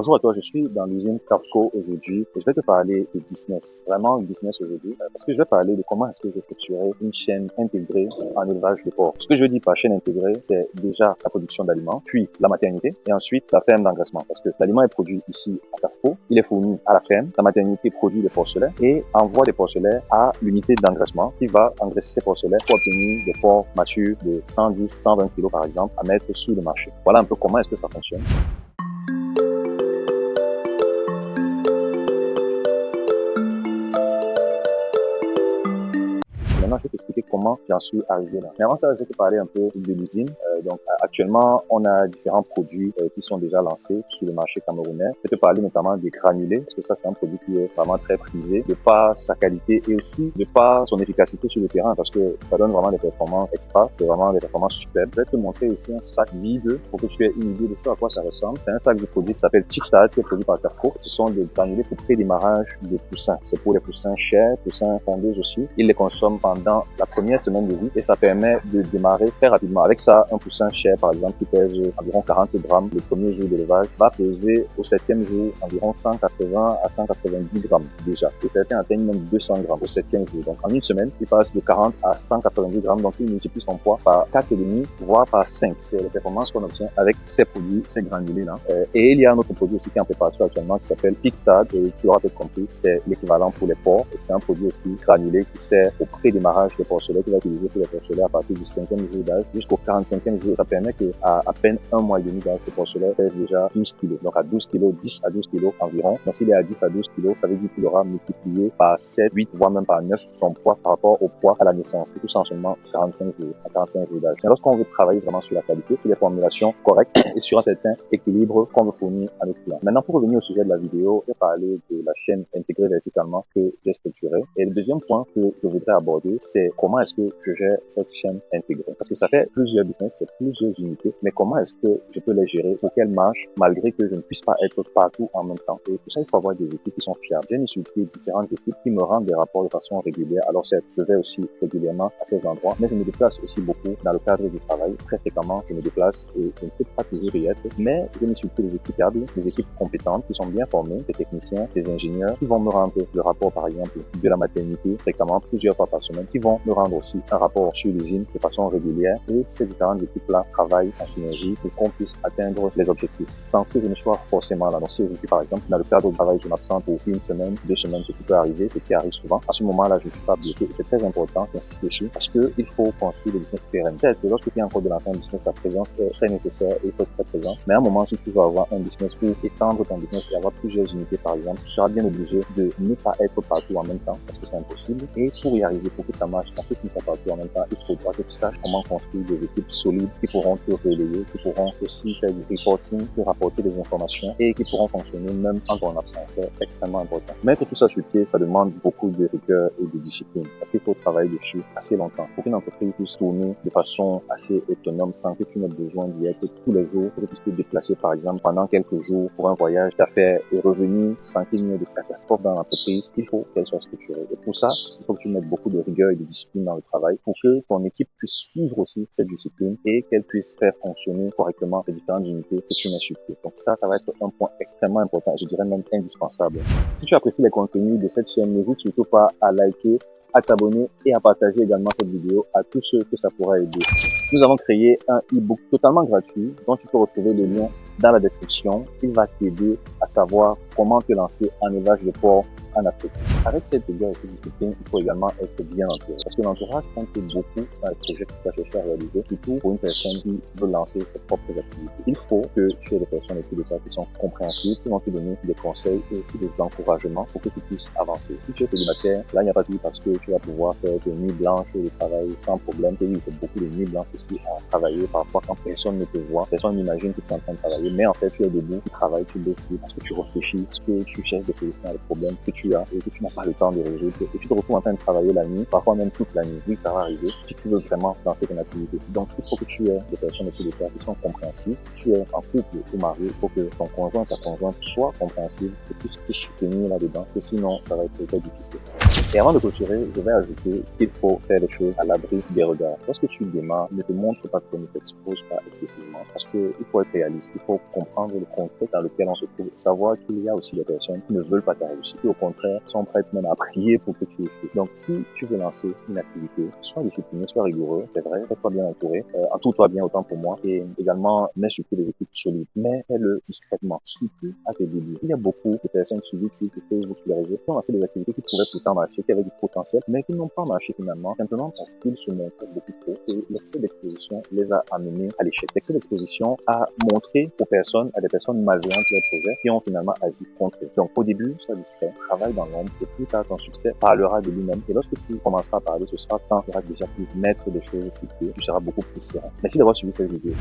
Bonjour à toi, je suis dans l'usine Carco aujourd'hui et je vais te parler de business, vraiment un business aujourd'hui, parce que je vais parler de comment est-ce que je vais structurer une chaîne intégrée en élevage de porc. Ce que je dis par chaîne intégrée, c'est déjà la production d'aliments, puis la maternité et ensuite la ferme d'engraissement, parce que l'aliment est produit ici à Carco, il est fourni à la ferme, la maternité produit des porcelets et envoie des porcelets à l'unité d'engraissement qui va engraisser ces porcelets pour obtenir des porcs matures de 110, 120 kg par exemple à mettre sur le marché. Voilà un peu comment est-ce que ça fonctionne. Maintenant, je vais t'expliquer comment j'en suis arrivé là. Mais avant ça, je vais te parler un peu de l'usine. Actuellement, on a différents produits qui sont déjà lancés sur le marché camerounais. Je vais te parler notamment des granulés, parce que ça, c'est un produit qui est vraiment très prisé, de par sa qualité et aussi de par son efficacité sur le terrain, parce que ça donne vraiment des performances extra. C'est vraiment des performances superbes. Je vais te montrer aussi un sac vide pour que tu aies une idée de ce à quoi ça ressemble. C'est un sac de produit qui s'appelle Chickstart, qui est produit par Carco. Ce sont des granulés pour pré-démarrage de poussins. C'est pour les poussins chers, poussins fondeuses aussi. Ils les consomment pendant la première semaine de vie et ça permet de démarrer très rapidement. Avec ça, un poussin cher, par exemple, qui pèse environ 40 grammes le premier jour d'élevage, va peser au 7e jour environ 180 à 190 grammes déjà. Et certains atteignent même 200 grammes au 7e jour. Donc, en une semaine, il passe de 40 à 190 grammes. Donc, il multiplie son poids par 4,5, voire par 5. C'est les performances qu'on obtient avec ces produits, ces granulés-là. Et il y a un autre produit aussi qui est en préparation actuellement qui s'appelle Pickstart. Et tu auras peut-être compris, c'est l'équivalent pour les porcs. Et c'est un produit aussi granulé qui sert au pré-démarrage des porcelets, qui va utiliser pour les porcelets à partir du 5e jour d'âge jusqu'au 45e jour. Ça permet qu'à à peine un mois et demi d'âge, ce porcelet pèse déjà 12 kg. Donc à 12 kg, 10 à 12 kg environ. Donc s'il est à 10 à 12 kg, ça veut dire qu'il aura multiplié par 7, 8, voire même par 9 son poids par rapport au poids à la naissance. Et tout ça en seulement 45 jours, à 45 jours d'âge. Et lorsqu'on veut travailler vraiment sur la qualité, sur les formulations correctes et sur un certain équilibre qu'on veut fournir à nos clients. Maintenant, pour revenir au sujet de la vidéo, je vais parler de la chaîne intégrée verticalement que j'ai structurée. Et le deuxième point que je voudrais aborder, c'est comment est-ce que je gère cette chaîne intégrée. Parce que ça fait plusieurs business, c'est plusieurs unités, mais comment est-ce que je peux les gérer pour qu'elles marchent malgré que je ne puisse pas être partout en même temps. Et pour ça, il faut avoir des équipes qui sont fiables. J'ai insulté différentes équipes qui me rendent des rapports de façon régulière. Alors certes, je vais aussi régulièrement à ces endroits, mais je me déplace aussi beaucoup dans le cadre du travail. Très fréquemment, je me déplace et je ne peux pas toujours y être, mais je m'insulte des équipes fiables, des équipes compétentes qui sont bien formées, des techniciens, des ingénieurs qui vont me rendre le rapport, par exemple, de la maternité fréquemment, plusieurs fois par semaine, qui vont me rendre aussi un rapport sur l'usine de façon régulière. Et ces différentes équipes-là travaillent en synergie pour qu'on puisse atteindre les objectifs sans que je ne sois forcément là. Donc si aujourd'hui, par exemple, dans le cadre du travail, je m'absente pour une semaine, 2 semaines, ce qui peut arriver, ce qui arrive souvent, à ce moment-là, je ne suis pas bloqué. Et c'est très important d'insister dessus parce que il faut construire des business pérennes. Peut-être que lorsque tu es encore de lancer un business, ta présence est très nécessaire et il faut être très présent. Mais à un moment, si tu veux avoir un business pour étendre ton business et avoir plusieurs unités, par exemple, tu seras bien obligé de ne pas être partout en même temps parce que c'est impossible. Et pour y arriver, pour que ça marche, parce que tu ne sois partout en même temps, il faudra que tu saches comment construire des équipes solides qui pourront te relayer, qui pourront aussi faire du reporting, te rapporter des informations et qui pourront fonctionner même en ton absence. C'est extrêmement important. Mettre tout ça sur pied, ça demande beaucoup de rigueur et de discipline parce qu'il faut travailler dessus assez longtemps pour qu'une entreprise puisse tourner de façon assez autonome sans que tu n'aies besoin d'y être tous les jours, pour que tu puisses te déplacer par exemple pendant quelques jours pour un voyage d'affaires et revenir sans qu'il n'y ait de catastrophe dans l'entreprise. Il faut qu'elle soit structurée. Et pour ça, il faut que tu mettes beaucoup de rigueur et de discipline dans le travail pour que ton équipe puisse suivre aussi cette discipline et qu'elle puisse faire fonctionner correctement les différentes unités que tu mets sur pied. Donc ça va être un point extrêmement important, je dirais même indispensable. Si tu apprécies les contenus de cette chaîne, n'hésite surtout pas à liker, à t'abonner et à partager également cette vidéo à tous ceux que ça pourra aider. Nous avons créé un e-book totalement gratuit dont tu peux retrouver le lien dans la description. Il va t'aider à savoir comment te lancer en élevage de porc en Afrique. Avec cette rigueur et cette discipline, il faut également être bien entouré. Parce que l'entourage compte beaucoup dans les projets que tu vas chercher à réaliser, surtout pour une personne qui veut lancer ses propres activités. Il faut que tu aies des personnes autour de toi qui sont compréhensives, qui vont te donner des conseils et aussi des encouragements pour que tu puisses avancer. Si tu es célibataire, là, il n'y a pas de doute parce que tu vas pouvoir faire des nuits blanches de travail sans problème. Et oui, c'est beaucoup de nuits blanches aussi à travailler. Parfois, quand personne ne te voit, personne n'imagine que tu es en train de travailler, mais en fait, tu es debout, tu travailles, tu bosses, parce que tu réfléchis, parce que tu cherches des solutions à des problèmes que tu as et que tu n'as n'as pas le temps de résoudre et tu te retrouves en train de travailler la nuit, parfois même toute la nuit. Oui, ça va arriver si tu veux vraiment lancer ton activité. Donc, il faut que tu aies des personnes autour de toi qui sont compréhensives. Si tu es en couple ou marié, il faut que ton conjoint, ta conjointe soit compréhensive et puisse te soutenir là-dedans, que sinon, ça va être très difficile. Et avant de clôturer, je vais ajouter qu'il faut faire les choses à l'abri des regards. Lorsque tu démarres, ne te montre pas trop, ne t'expose pas excessivement, parce que il faut être réaliste, il faut comprendre le contexte dans lequel on se trouve, savoir qu'il y a aussi des personnes qui ne veulent pas ta réussite, qui au contraire sont prêtes même à prier pour que tu échoues. Donc si tu veux lancer une activité, sois discipliné, sois rigoureux, c'est vrai, fais-toi bien entourer, entoure-toi bien autant pour moi, et également mets sur pied des équipes solides, mais fais-le discrètement, surtout à tes débuts. Il y a beaucoup de personnes sur YouTube, sur Facebook, sur les réseaux, qui ont lancé des activités qui pourraient pourtant marcher, qui avaient du potentiel, mais qui n'ont pas marché finalement, simplement parce qu'ils se montraient beaucoup trop et l'excès d'exposition les a amenés à l'échec. L'excès d'exposition a montré aux personnes, à des personnes malveillantes leurs projets qui ont finalement agi contre eux. Donc au début, sois discret, travaille dans l'ombre et plus tard ton succès parlera de lui-même. Et lorsque tu commenceras à parler, ce sera quand tu auras déjà pu mettre des choses sur pied, tu seras beaucoup plus serein. Merci d'avoir suivi cette vidéo.